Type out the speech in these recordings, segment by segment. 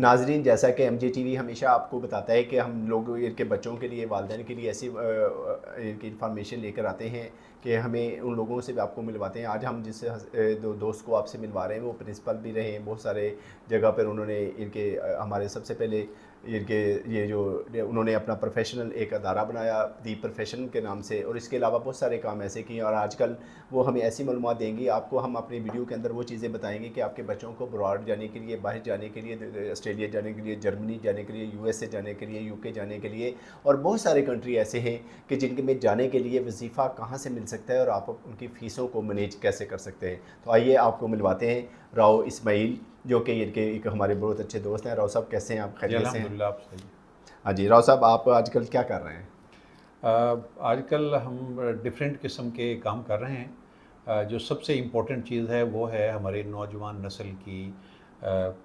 ناظرین جیسا کہ ایم جے ٹی وی ہمیشہ آپ کو بتاتا ہے کہ ہم لوگ ان کے بچوں کے لیے والدین کے لیے ایسی ان کی انفارمیشن لے کر آتے ہیں کہ ہمیں ان لوگوں سے بھی آپ کو ملواتے ہیں. آج ہم جس دوست کو آپ سے ملوا رہے ہیں وہ پرنسپل بھی رہے ہیں بہت سارے جگہ پر. انہوں نے ان کے ہمارے سب سے پہلے ان کے یہ جو انہوں نے اپنا پروفیشنل ایک ادارہ بنایا دی پروفیشن کے نام سے, اور اس کے علاوہ بہت سارے کام ایسے کیے. اور آج کل وہ ہمیں ایسی معلومات دیں گی آپ کو. ہم اپنی ویڈیو کے اندر وہ چیزیں بتائیں گے کہ آپ کے بچوں کو براڈ جانے کے لیے, باہر جانے کے لیے, آسٹریلیا جانے کے لیے, جرمنی جانے کے لیے, یو ایس اے جانے کے لیے, یو کے جانے کے لیے, اور بہت سارے کنٹری ایسے ہیں کہ جن کے میں جانے کے لیے وظیفہ کہاں سے مل سکتا ہے اور آپ ان کی فیسوں کو مینیج کیسے کر سکتے ہیں. تو آئیے آپ کو ملواتے ہیں راؤ اسماعیل, جو کہ ان کے ایک ہمارے بہت اچھے دوست ہیں. راؤ صاحب کیسے ہیں آپ؟ خیریت سے ہیں؟ الحمدللہ آپ صحیح. ہاں جی راؤ صاحب, آپ آج کل کیا کر رہے ہیں؟ آج کل ہم ڈفرینٹ قسم کے کام کر رہے ہیں. جو سب سے امپورٹنٹ چیز ہے وہ ہے ہمارے نوجوان نسل کی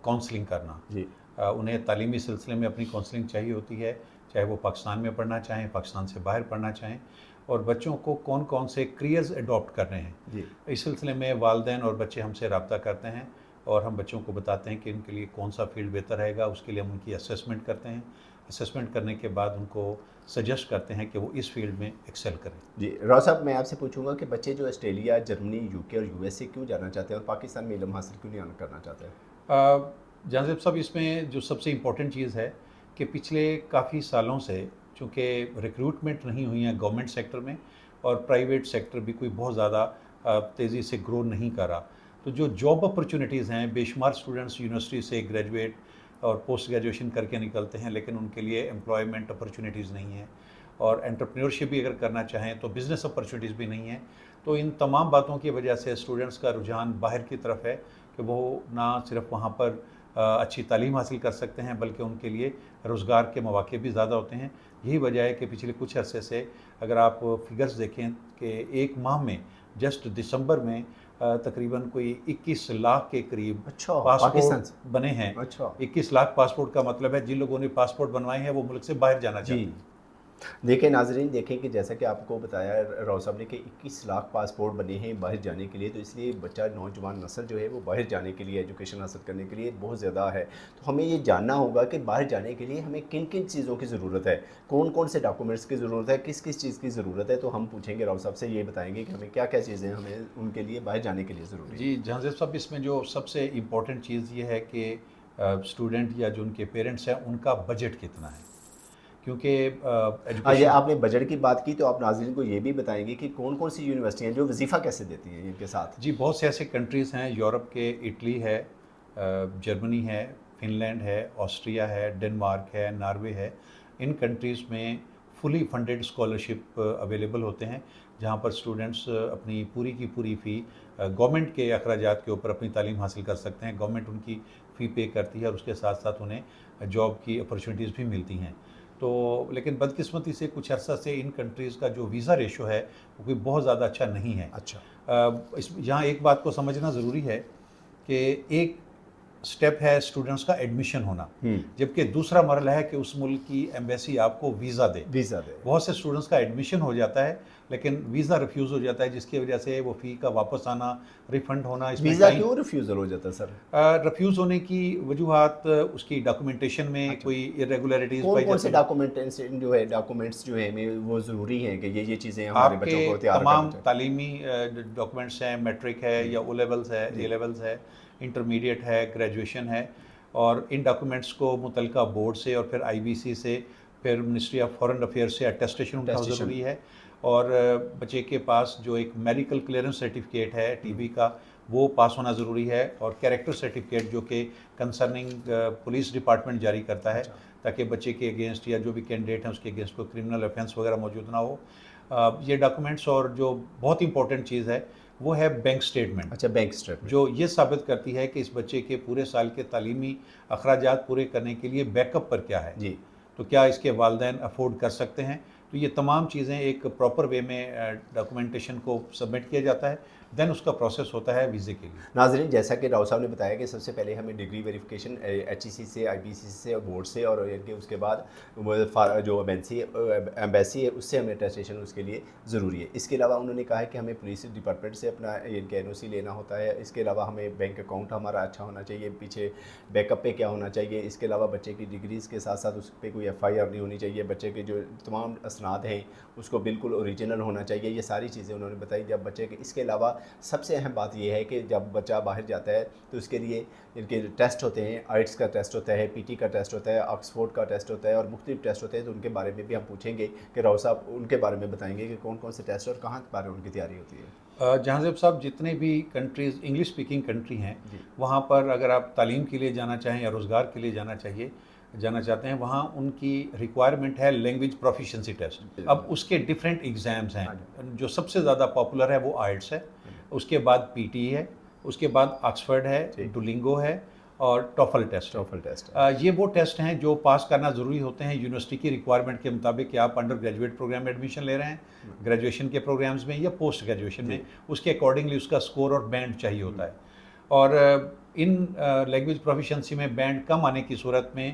کونسلنگ کرنا. جی انہیں تعلیمی سلسلے میں اپنی کونسلنگ چاہیے ہوتی ہے, چاہے وہ پاکستان میں پڑھنا چاہیں, پاکستان سے باہر پڑھنا چاہیں, اور بچوں کو کون کون سے کریئرز اڈاپٹ کر رہے ہیں. جی اس سلسلے میں والدین اور بچے ہم سے رابطہ کرتے ہیں اور ہم بچوں کو بتاتے ہیں کہ ان کے لیے کون سا فیلڈ بہتر رہے گا. اس کے لیے ہم ان کی اسیسمنٹ کرتے ہیں. اسیسمنٹ کرنے کے بعد ان کو سجیسٹ کرتے ہیں کہ وہ اس فیلڈ میں ایکسل کریں. جی راؤ صاحب, میں آپ سے پوچھوں گا کہ بچے جو آسٹریلیا, جرمنی, یو کے اور یو ایس اے کیوں جانا چاہتے ہیں اور پاکستان میں علم حاصل کیوں نہیں کرنا چاہتے ہیں؟ جہاں صاحب اس میں جو سب سے امپورٹنٹ چیز ہے کہ پچھلے کافی سالوں سے چونکہ ریکروٹمنٹ نہیں ہوئی ہیں گورنمنٹ سیکٹر میں, اور پرائیویٹ سیکٹر بھی کوئی بہت زیادہ تیزی سے گرو نہیں کر رہا, تو جو جاب اپرچونیٹیز ہیں, بے شمار اسٹوڈنٹس یونیورسٹی سے گریجویٹ اور پوسٹ گریجویشن کر کے نکلتے ہیں, لیکن ان کے لیے امپلائمنٹ اپرچونیٹیز نہیں ہیں, اور انٹرپرینورشپ بھی اگر کرنا چاہیں تو بزنس اپرچونیٹیز بھی نہیں ہیں. تو ان تمام باتوں کی وجہ سے اسٹوڈنٹس کا رجحان باہر کی طرف ہے کہ وہ نہ صرف وہاں پر اچھی تعلیم حاصل کر سکتے ہیں بلکہ ان کے لیے روزگار کے مواقع بھی زیادہ ہوتے ہیں. یہی وجہ ہے کہ پچھلے کچھ عرصے سے اگر آپ فگرز دیکھیں کہ ایک ماہ میں جسٹ دسمبر میں تقریباً کوئی 21 لاکھ کے قریب پاسپورٹ بنے ہیں. 21 لاکھ پاسپورٹ کا مطلب ہے جن لوگوں نے پاسپورٹ بنوائے ہیں وہ ملک سے باہر جانا چاہتے ہیں. دیکھیں ناظرین, دیکھیں کہ جیسا کہ آپ کو بتایا راؤ صاحب نے کہ 21 لاکھ پاسپورٹ بنے ہیں باہر جانے کے لیے, تو اس لیے بچہ نوجوان نسل جو ہے وہ باہر جانے کے لیے, ایجوکیشن حاصل کرنے کے لیے بہت زیادہ ہے. تو ہمیں یہ جاننا ہوگا کہ باہر جانے کے لیے ہمیں کن کن چیزوں کی ضرورت ہے, کون کون سے ڈاکومنٹس کی ضرورت ہے, کس کس چیز کی ضرورت ہے. تو ہم پوچھیں گے راؤ صاحب سے, یہ بتائیں گے کہ ہمیں کیا کیا چیزیں ہمیں ان کے لیے باہر جانے کے لیے ضروری ہے. جی جہانزیب صاحب, اس میں جو سب سے امپورٹنٹ چیز یہ ہے کہ اسٹوڈنٹ یا جو ان کے پیرنٹس ہیں ان کا بجٹ کتنا ہے, کیونکہ یہ آپ نے بجٹ کی بات کی تو آپ ناظرین کو یہ بھی بتائیں گے کہ کون کون سی یونیورسٹی ہیں جو وظیفہ کیسے دیتی ہیں ان کے ساتھ. جی بہت سے ایسے کنٹریز ہیں یورپ کے, اٹلی ہے, جرمنی ہے, فن لینڈ ہے, آسٹریا ہے, ڈنمارک ہے, ناروے ہے. ان کنٹریز میں فلی فنڈیڈ اسکالرشپ اویلیبل ہوتے ہیں جہاں پر اسٹوڈنٹس اپنی پوری کی پوری فی گورنمنٹ کے اخراجات کے اوپر اپنی تعلیم حاصل کر سکتے ہیں. گورنمنٹ ان کی فی پے کرتی ہے اور اس کے ساتھ ساتھ انہیں جاب کی اپرچونیٹیز بھی ملتی ہیں. تو لیکن بدقسمتی سے کچھ عرصہ سے ان کنٹریز کا جو ویزا ریشو ہے وہ کوئی بہت زیادہ اچھا نہیں ہے. یہاں ایک بات کو سمجھنا ضروری ہے کہ ایک سٹیپ ہے اسٹوڈنٹس کا ایڈمیشن ہونا, جبکہ دوسرا مرحلہ ہے کہ اس ملک کی ایمبیسی آپ کو ویزا دے. بہت سے اسٹوڈنٹس کا ایڈمیشن ہو جاتا ہے لیکن ویزا ریفیوز ہو جاتا ہے, جس کی وجہ سے وہ فی کا واپس آنا, ریفنڈ ہونا. اس میں ویزا کیوں ریفیوزل ہو جاتا ہے سر؟ ریفیوز ہونے کی وجوہات اس کی ڈاکومنٹیشن میں کوئی ارریگولرٹیز پائی جاتی ہیں. ڈاکومنٹس جو ہے وہ ضروری ہیں کہ یہ چیزیں ہمارے بچوں کو تیار کرنا تمام تعلیمی ڈاکومنٹس ہیں, میٹرک ہے یا او لیولز ہے, اے لیولز ہے, انٹرمیڈیٹ ہے, گریجویشن ہے, اور ان ڈاکومنٹس کو متعلقہ بورڈ سے اور پھر آئی بی سی سے, پھر منسٹری آف فارن افیئرس سے اٹیسٹیشن ہونا ضروری ہے. اور بچے کے پاس جو ایک میڈیکل کلیئرنس سرٹیفکیٹ ہے ٹی بی کا وہ پاس ہونا ضروری ہے, اور کیریکٹر سرٹیفکیٹ جو کہ کنسرننگ پولیس ڈپارٹمنٹ جاری کرتا ہے تاکہ بچے کے اگینسٹ یا جو بھی کینڈیڈیٹ ہیں اس کے اگینسٹ کوئی کرمنل افینس وغیرہ موجود نہ ہو. یہ ڈاکومنٹس, اور جو بہت امپورٹنٹ چیز ہے وہ ہے بینک اسٹیٹمنٹ. بینک اسٹیٹمنٹ جو یہ ثابت کرتی ہے کہ اس بچے کے پورے سال کے تعلیمی اخراجات پورے کرنے کے لیے بیک اپ پر کیا ہے. تو کیا اس کے والدین افورڈ کر سکتے ہیں. تو یہ تمام چیزیں ایک پراپر وے میں ڈاکومنٹیشن کو سبمٹ کیا جاتا ہے، دین اس کا پروسیس ہوتا ہے ویزے کے لیے۔ ناظرین، جیسا کہ راؤ صاحب نے بتایا کہ سب سے پہلے ہمیں ڈگری ویریفیکیشن ایچ ای سی سے، آئی بی سی سے اور بورڈ سے، اور کہ اس کے بعد جو ایمبیسی ہے اس سے ہمیں اٹیسٹیشن اس کے لیے ضروری ہے۔ اس کے علاوہ انہوں نے کہا ہے کہ ہمیں پولیس ڈپارٹمنٹ سے اپنا این او سی لینا ہوتا ہے۔ اس کے علاوہ ہمیں بینک اکاؤنٹ ہمارا اچھا ہونا چاہیے، پیچھے بیک اپ پہ کیا ہونا چاہیے۔ اس کے علاوہ بچے کی ڈگریز کے ساتھ ساتھ اس پہ کوئی ایف آئی آر نہیں ہونی چاہیے، بچے کے جو تمام اسناد ہیں اس کو بالکل اوریجنل ہونا چاہیے۔ یہ ساری چیزیں انہوں نے بتائی جب بچے کے۔ اس کے علاوہ سب سے اہم بات یہ ہے کہ جب بچہ باہر جاتا ہے تو اس کے لیے ان کے ٹیسٹ ہوتے ہیں، آئٹس کا ٹیسٹ ہوتا ہے، پی ٹی کا ٹیسٹ ہوتا ہے، آکسفورڈ کا ٹیسٹ ہوتا ہے اور مختلف ٹیسٹ ہوتے ہیں۔ تو ان کے بارے میں بھی ہم پوچھیں گے کہ راؤ صاحب ان کے بارے میں بتائیں گے کہ کون کون سے ٹیسٹ اور کہاں کے بارے میں ان کی تیاری ہوتی ہے۔ جہاں صاحب جتنے بھی کنٹریز انگلش اسپیکنگ کنٹری ہیں جی، وہاں پر اگر آپ تعلیم کے لیے جانا چاہیں یا روزگار کے لیے جانا چاہتے ہیں، وہاں ان کی ریکوائرمنٹ ہے لینگویج پروفیشنسی ٹیسٹ۔ اب اس کے ڈفرینٹ ایگزامز ہیں، جو سب سے زیادہ پاپولر ہے وہ آئلٹس ہے، اس کے بعد پی ٹی ہے، اس کے بعد آکسفرڈ ہے، ڈولنگو ہے اور ٹوفل ٹیسٹ ہے۔ یہ وہ ٹیسٹ ہیں جو پاس کرنا ضروری ہوتے ہیں یونیورسٹی کی ریکوائرمنٹ کے مطابق کہ آپ انڈر گریجویٹ پروگرام میں ایڈمیشن لے رہے ہیں، گریجویشن کے پروگرامز میں یا پوسٹ گریجویشن میں، اس کے اکارڈنگلی اس کا سکور اور بینڈ چاہیے ہوتا ہے۔ اور ان لینگویج پروفیشنسی میں بینڈ کم آنے کی صورت میں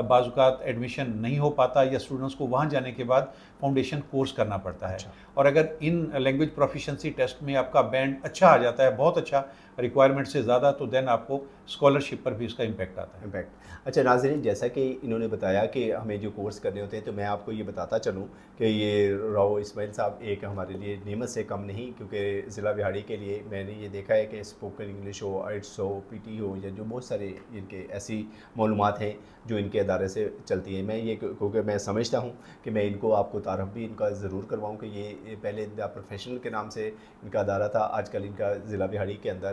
بعض اوقات ایڈمیشن نہیں ہو پاتا یا اسٹوڈنٹس کو وہاں جانے کے بعد فاؤنڈیشن کورس کرنا پڑتا ہے۔ اور اگر ان لینگویج پروفیشنسی ٹیسٹ میں آپ کا بینڈ اچھا آ جاتا ہے، بہت اچھا، ریکوائرمنٹ سے زیادہ، تو دین آپ کو اسکالرشپ پر بھی اس کا امپیکٹ آتا ہے۔ اچھا ناظرین، جیسا کہ انہوں نے بتایا کہ ہمیں جو کورس کرنے ہوتے ہیں، تو میں آپ کو یہ بتاتا چلوں کہ یہ راؤ اسماعیل صاحب ایک ہمارے لیے نعمت سے کم نہیں، کیونکہ ضلع بہاڑی کے لیے میں نے یہ دیکھا ہے کہ اسپوکن انگلش ہو، آئٹس ہو، پی ٹی ہو، یا جو بہت سارے ان کے ایسی معلومات ہیں جو ان کے ادارے سے چلتی ہیں۔ میں یہ کیونکہ میں سمجھتا ہوں کہ میں ان کو آپ کو تعارف بھی ان کا ضرور کرواؤں کہ یہ پہلے دا پروفیشنل کے نام سے ان کا ادارہ تھا، آج کل ان کا ضلع بہاڑی کے اندر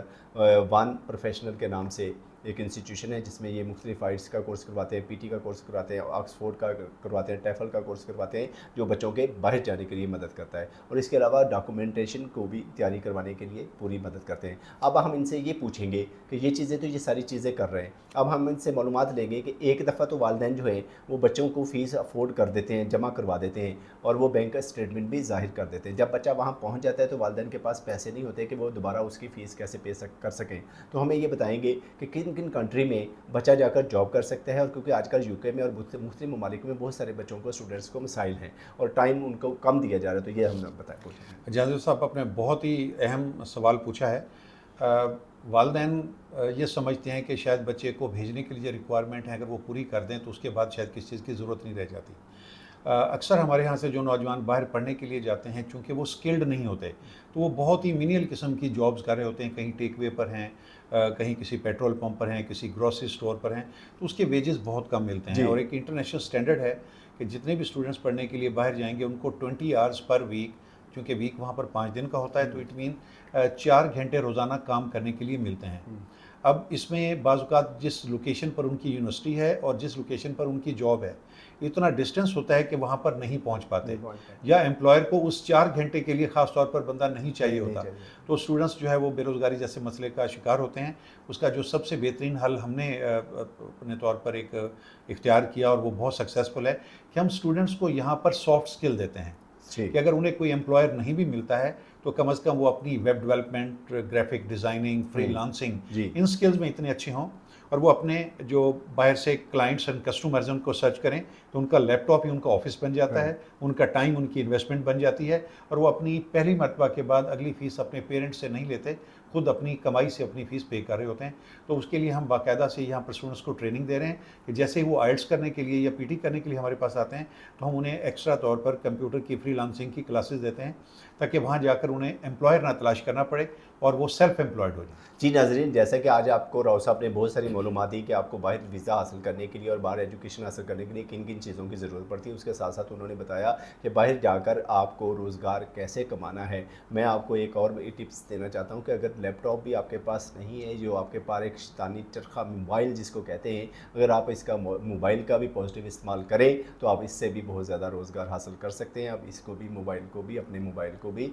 وان پروفیشنل کے نام سے ایک انسٹیٹیوشن ہے جس میں یہ مختلف آئٹس کا کورس کرواتے ہیں، پی ٹی کا کورس کرواتے ہیں، آکسفورڈ کا کرواتے ہیں، ٹیفل کا کورس کرواتے ہیں، جو بچوں کے باہر جانے کے لیے مدد کرتا ہے، اور اس کے علاوہ ڈاکومنٹیشن کو بھی تیاری کروانے کے لیے پوری مدد کرتے ہیں۔ اب ہم ان سے یہ پوچھیں گے کہ یہ چیزیں تو یہ ساری چیزیں کر رہے ہیں، اب ہم ان سے معلومات لیں گے کہ ایک دفعہ تو والدین جو ہیں وہ بچوں کو فیس افورڈ کر دیتے ہیں، جمع کروا دیتے ہیں، اور وہ بینک کا اسٹیٹمنٹ بھی ظاہر کر دیتے ہیں۔ جب بچہ وہاں پہنچ جاتا ہے تو والدین کے پاس پیسے نہیں ہوتے کہ وہ دوبارہ اس کی فیس کیسے پے کر سکیں۔ تو ہمیں یہ بتائیں گے کہ کن کن کنٹری میں بچہ جا کر جاب کر سکتا ہے، اور کیونکہ آج کل یو کے میں اور مختلف ممالک میں بہت سارے بچوں کو، اسٹوڈنٹس کو مسائل ہیں اور ٹائم ان کو کم دیا جا رہا ہے، تو یہ ہم نے بتایا۔ جاذب صاحب، آپ نے بہت ہی اہم سوال پوچھا ہے۔ والدین یہ سمجھتے ہیں کہ شاید بچے کو بھیجنے کے لیے ریکوائرمنٹ ہے، اگر وہ پوری کر دیں تو اس کے بعد شاید کسی چیز کی ضرورت نہیں رہ جاتی۔ اکثر ہمارے ہاں سے جو نوجوان باہر پڑھنے کے لیے جاتے ہیں، چونکہ وہ سکلڈ نہیں ہوتے، تو وہ بہت ہی مینیل قسم کی جابز کر رہے ہوتے ہیں، کہیں ٹیک وے پر ہیں، کہیں کسی پیٹرول پمپ پر ہیں، کسی گروسری سٹور پر ہیں، تو اس کے ویجز بہت کم ملتے ہیں۔ اور ایک انٹرنیشنل سٹینڈرڈ ہے کہ جتنے بھی اسٹوڈنٹس پڑھنے کے لیے باہر جائیں گے ان کو 20 آورس پر ویک، چونکہ ویک وہاں پر 5 دن کا ہوتا ہے، تو اٹ مین 4 گھنٹے روزانہ کام کرنے کے لیے ملتے ہیں۔ اب اس میں بعض اوقات جس لوکیشن پر ان کی یونیورسٹی ہے اور جس لوکیشن پر ان کی جاب ہے، اتنا ڈسٹینس ہوتا ہے کہ وہاں پر نہیں پہنچ پاتے، یا امپلائر کو اس 4 گھنٹے کے لیے خاص طور پر بندہ نہیں چاہیے ہوتا، تو اسٹوڈنٹس جو ہے وہ بے روزگاری جیسے مسئلے کا شکار ہوتے ہیں۔ اس کا جو سب سے بہترین حل ہم نے اپنے طور پر ایک اختیار کیا، اور وہ بہت سکسیزفل ہے، کہ ہم اسٹوڈنٹس کو یہاں پر سافٹ اسکل دیتے ہیں، کہ اگر انہیں کوئی امپلائر نہیں بھی ملتا ہے تو کم از کم وہ اپنی web development, graphic designing, freelancing, ان سکلز میں اتنے اچھے ہوں، اور وہ اپنے جو باہر سے کلائنٹس اینڈ کسٹمرز ہیں ان کو سرچ کریں تو ان کا لیپ ٹاپ ہی ان کا آفس بن جاتا ہے، ان کا ٹائم ان کی انویسٹمنٹ بن جاتی ہے، اور وہ اپنی پہلی مرتبہ کے بعد اگلی فیس اپنے پیرنٹس سے نہیں لیتے، خود اپنی کمائی سے اپنی فیس پے کر رہے ہوتے ہیں۔ تو اس کے لیے ہم باقاعدہ سے یہاں پر اسٹوڈنٹس کو ٹریننگ دے رہے ہیں کہ جیسے ہی وہ آئلٹس کرنے کے لیے یا پی ٹی کرنے کے لیے ہمارے پاس آتے ہیں تو ہم انہیں ایکسٹرا طور پر کمپیوٹر کی فری لانسنگ کی کلاسز دیتے ہیں، تاکہ وہاں جا کر انہیں امپلائر نہ تلاش کرنا پڑے اور وہ سیلف امپلائڈ ہو جائیں۔ جی ناظرین، جیسا کہ آج آپ کو راؤ صاحب نے بہت ساری معلومات دی کہ آپ کو باہر ویزا حاصل کرنے کے لیے اور باہر ایجوکیشن حاصل کرنے کے لیے کن کن چیزوں کی ضرورت پڑتی ہے، اس کے ساتھ ساتھ انہوں نے بتایا کہ باہر جا کر آپ کو روزگار کیسے کمانا ہے۔ میں آپ کو ایک اور ٹپس دینا چاہتا ہوں کہ اگر لیپ ٹاپ بھی آپ کے پاس نہیں ہے، جو آپ کے پاس ایک شیطانی چرخہ موبائل جس کو کہتے ہیں، اگر آپ اس کا موبائل کا بھی پازیٹیو استعمال کریں تو آپ اس سے بھی بہت زیادہ روزگار حاصل کر سکتے ہیں۔ آپ اس کو بھی، موبائل کو بھی، اپنے موبائل کو بھی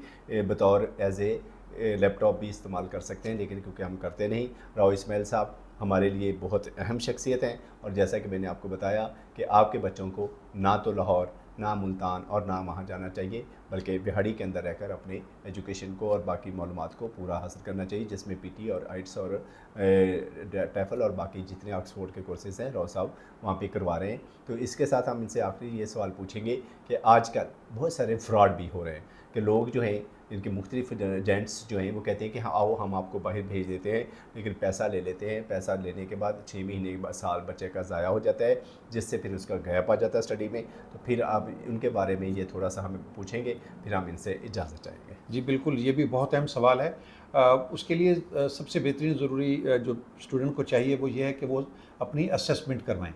بطور ایز اے لیپ ٹاپ بھی استعمال کر سکتے ہیں، لیکن کیونکہ ہم کرتے نہیں۔ راؤ اسماعیل صاحب ہمارے لیے بہت اہم شخصیت ہیں، اور جیسا کہ میں نے آپ کو بتایا کہ آپ کے بچوں کو نہ تو لاہور نہ ملتان اور نہ وہاں جانا چاہیے، بلکہ بہاڑی کے اندر رہ کر اپنے ایجوکیشن کو اور باقی معلومات کو پورا حاصل کرنا چاہیے، جس میں پی ٹی اور آئٹس اور ٹیفل اور باقی جتنے آکسفورڈ کے کورسز ہیں راؤ صاحب وہاں پہ کروا رہے ہیں۔ تو اس کے ساتھ ہم ان سے آخری یہ سوال پوچھیں گے کہ آج کل بہت سارے فراڈ بھی ہو رہے ہیں کہ لوگ جو ہیں ان کے مختلف ایجنٹس جو ہیں وہ کہتے ہیں کہ ہاں آؤ ہم آپ کو باہر بھیج دیتے ہیں، لیکن پیسہ لے لیتے ہیں، پیسہ لینے کے بعد 6 مہینے کے بعد سال بچے کا ضائع ہو جاتا ہے، جس سے پھر اس کا گیپ آ جاتا ہے اسٹڈی میں۔ تو پھر آپ ان کے بارے میں یہ تھوڑا سا ہمیں پوچھیں گے، پھر ہم ان سے اجازت چاہیں گے۔ جی بالکل، یہ بھی بہت اہم سوال ہے۔ اس کے لیے سب سے بہترین ضروری جو اسٹوڈنٹ کو چاہیے وہ یہ ہے کہ وہ اپنی اسیسمنٹ کروائیں۔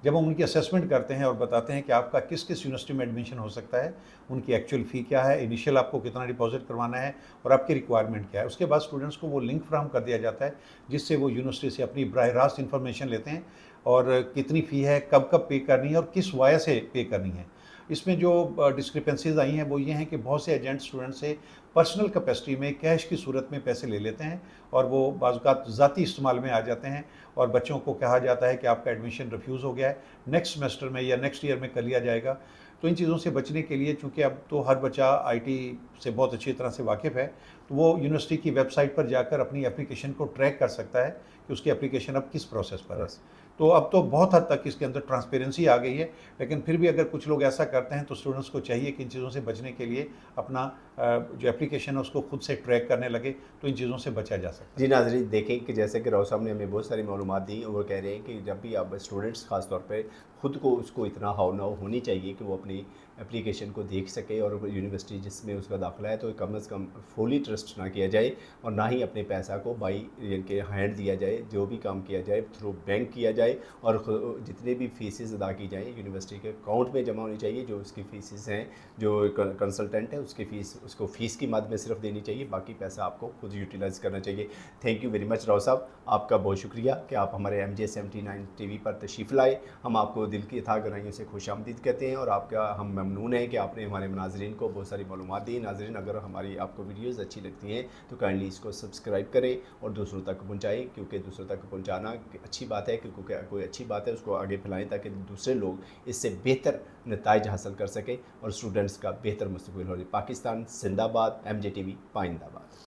جب ہم ان کی اسیسمنٹ کرتے ہیں اور بتاتے ہیں کہ آپ کا کس کس یونیورسٹی میں ایڈمیشن ہو سکتا ہے، ان کی ایکچوئل فی کیا ہے، انیشیل آپ کو کتنا ڈپازٹ کروانا ہے اور آپ کی ریکوائرمنٹ کیا ہے، اس کے بعد اسٹوڈنٹس کو وہ لنک فراہم کر دیا جاتا ہے جس سے وہ یونیورسٹی سے اپنی براہ راست انفارمیشن لیتے ہیں اور کتنی فی ہے، کب کب پے کرنی ہے اور کس وجہ سے پے کرنی ہے۔ اس میں جو ڈسکرپنسیز آئی ہیں وہ یہ ہیں کہ بہت سے ایجنٹ اسٹوڈنٹ سے پرسنل کیپیسٹی میں کیش کی صورت میں پیسے لے لیتے ہیں اور وہ بعض اوقات ذاتی استعمال میں آ جاتے ہیں اور بچوں کو کہا جاتا ہے کہ آپ کا ایڈمیشن ریفیوز ہو گیا ہے، نیکسٹ سیمسٹر میں یا نیکسٹ ایئر میں کر لیا جائے گا۔ تو ان چیزوں سے بچنے کے لیے، چونکہ اب تو ہر بچہ آئی ٹی سے بہت اچھی طرح سے واقف ہے، تو وہ یونیورسٹی کی ویب سائٹ پر جا کر اپنی اپلیکیشن کو ٹریک کر سکتا ہے کہ اس کی اپلیکیشن اب کس پروسیس پر ہے۔ بس تو اب تو بہت حد تک اس کے اندر ٹرانسپیرنسی آ گئی ہے، لیکن پھر بھی اگر کچھ لوگ ایسا کرتے ہیں تو اسٹوڈنٹس کو چاہیے کہ ان چیزوں سے بچنے کے لیے اپنا جو اپلیکیشن ہے اس کو خود سے ٹریک کرنے لگے، تو ان چیزوں سے بچا جا سکتا ہے۔ جی ناظرین، دیکھیں کہ جیسے کہ راؤ صاحب نے ہمیں بہت ساری معلومات دی، اور وہ کہہ رہے ہیں کہ جب بھی آپ اسٹوڈنٹس خاص طور پہ خود کو اس کو اتنا ہاؤ ناؤ ہونی چاہیے کہ وہ اپنی اپلیکیشن کو دیکھ سکے، اور یونیورسٹی جس میں اس کا داخلہ ہے تو کم از کم فلی ٹرسٹ نہ کیا جائے، اور نہ ہی اپنے پیسہ کو بائی ان کے ہینڈ دیا جائے۔ جو بھی کام کیا جائے تھرو بینک کیا جائے، اور جتنے بھی فیسز ادا کی جائیں یونیورسٹی کے اکاؤنٹ میں جمع ہونی چاہیے۔ جو اس کی فیسز ہیں، جو کنسلٹنٹ ہے اس کی فیس اس کو فیس کی مد میں صرف دینی چاہیے، باقی پیسہ آپ کو خود یوٹیلائز کرنا چاہیے۔ Thank you very much Rao صاحب، آپ کا بہت شکریہ کہ آپ ہمارے MJ79 ٹی وی پر تشریف لائے۔ ہم آپ کو دل کی اتھاہ گہرائیوں سے خوش آمدید کہتے ہیں، اور آپ کا ہم ممنون ہیں کہ آپ نے ہمارے ناظرین کو بہت ساری معلومات دی۔ ناظرین، اگر ہماری آپ کو ویڈیوز اچھی لگتی ہیں تو کائنڈلی اس کو سبسکرائب کریں اور دوسروں تک پہنچائیں، کیونکہ دوسروں تک پہنچانا اچھی بات ہے، کیونکہ کوئی اچھی بات ہے اس کو آگے پھیلائیں تاکہ دوسرے لوگ اس سے بہتر نتائج حاصل کر سکیں اور اسٹوڈنٹس کا بہتر مستقبل ہو جائے۔ پاکستان زندہ باد، MJ TV پائندہ باد۔